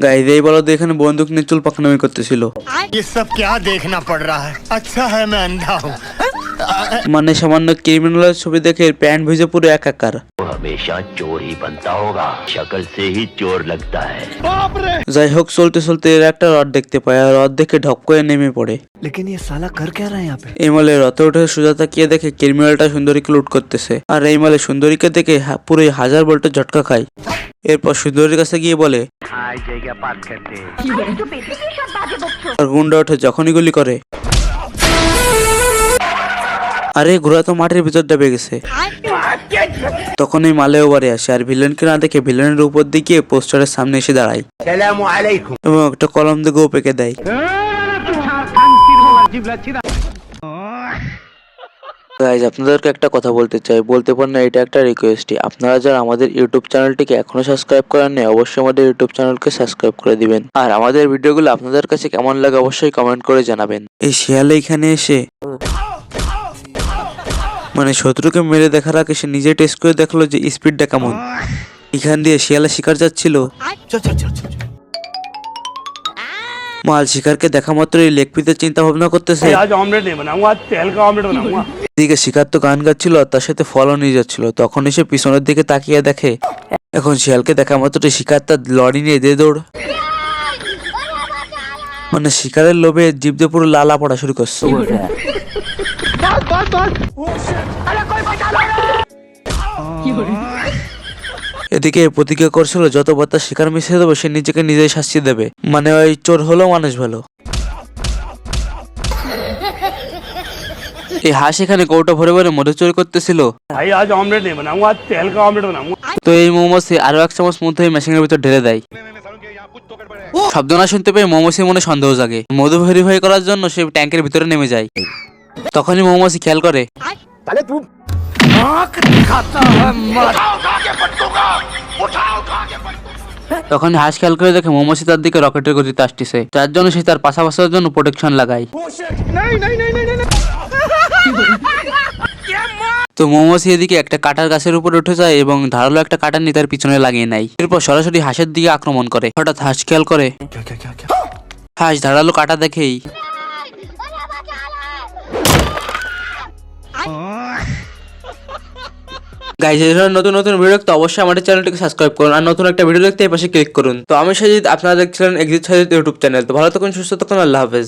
Guys এই বলদ এখানে বন্দুক নিয়ে চুল পাকনামি করতেছিল। ये सब क्या देखना पड़ रहा है? अच्छा है मैं अंधा हूँ। মানে সামান্য ক্রিমিনালের ছবি দেখে প্যান্ট ভিজে পুরো একাকার। हमेशा चोर ही बनता होगा, शक्ल से ही चोर लगता है। যাই হোক চলতে চলতে এর একটা রড দেখতে পায় আর রড দেখে ঢক করে নেমে পড়ে। लेकिन ये साला कर क्या रहा है यहाँ पे? এই মালে রথে উঠে সোজা তাকিয়ে দেখে ক্রিমিনালটা সুন্দরীকে লুট করতেছে আর এই মালে সুন্দরীকে দেখে পুরো 1000 ভোল্টের ঝটকা খায়। এরপর সুন্দরীর কাছে গিয়ে বলে আর গুন্ডা উঠে যখনই গুলি করে আরে ঘোড়া তো মাটির ভিতর ডেবে গেছে। তখন এই মালেও বাড়ি আসে আর ভিলেনকে না দেখে ভিলেনের উপর দিকে পোস্টারের সামনে এসে দাঁড়ায় এবং একটা কলম দিয়ে গো পেকে দেয়। গাইজ আপনাদেরকে একটা কথা বলতে চাই, বলতে পারেন না, এটা একটা রিকোয়েস্টই। আপনারা যারা আমাদের ইউটিউব চ্যানেলটিকে এখনো সাবস্ক্রাইব করেন নাই অবশ্যই আমাদের ইউটিউব চ্যানেলকে সাবস্ক্রাইব করে দিবেন আর আমাদের ভিডিওগুলো আপনাদের কাছে কেমন লাগে অবশ্যই কমেন্ট করে জানাবেন। এই শিয়ালে এখানে এসে মানে শত্রুকে মেরে দেখার আগে সে নিজে টেস্ট করে দেখলো যে স্পিডটা কেমন। এখান দিয়ে শিয়ালে শিকার যাচ্ছিল, মাল শিকারকে দেখা মাত্রই লেগ পিসের চিন্তা ভাবনা করতেছে। এদিকে শিকার তো গান গাচ্ছিল আর তার সাথে ফলও নিয়ে যাচ্ছিল। তখন এসে পিছনের দিকে তাকিয়ে দেখে এখন শিয়ালকে দেখা মাত্রই শিকার তার লড়ি নিয়ে দিয়ে দৌড়। মানে শিকারের লোভে জিভ দিয়ে পুরো লালা পড়া শুরু করছে। এদিকে প্রতিজ্ঞা করছিল যতবার তার শিকার মিশিয়ে দেবে সে নিজেকে নিজেই শাস্তি দেবে। মানে ওই চোর হলো মানুষ ভালো। এই হাঁস এখানে কৌটা ভরে ভরে মধু চুরি করতেছিল। তো এই মৌমাছি আরো 1 চামচ মধ্যে মেশিনের ভিতর ঢেলে দেয়। শব্দ না শুনতে পেয়ে মৌমাছির মনে সন্দেহ জাগে। মধু ভেরিফাই করার জন্য সে ট্যাঙ্কের ভিতরে নেমে যায়। তখনই মৌমাছি খেয়াল করে তখন হাঁস খেয়াল করে দেখে মৌমাছি তার দিকে রকেটের গতিতে আসতেছে, যার জন্য সে তার পাশাপাশির জন্য প্রোটেকশন লাগায়। তো মৌমাছি এদিকে একটা কাটার গাছের উপর উঠে যায় এবং ধারালো একটা কাটা নিয়ে তার পিছনে লাগিয়ে নেয়। এরপর সরাসরি হাঁসের দিকে আক্রমণ করে। হঠাৎ হাঁস খেয়াল করে হাঁস ধারালো কাটা দেখেই গাইজ এই ধরনের নতুন নতুন ভিডিও দেখতে অবশ্যই আমাদের চ্যানেলটিকে সাবস্ক্রাইব করুন আর নতুন একটা ভিডিও দেখতে এই পাশে ক্লিক করুন। তো আমি সাজিদ, আপনারা দেখছিলেন এক্সিট সাজিদ ইউটিউব চ্যানেল। তো ভালো থাকুন, সুস্থ থাকুন, আল্লাহ হাফেজ।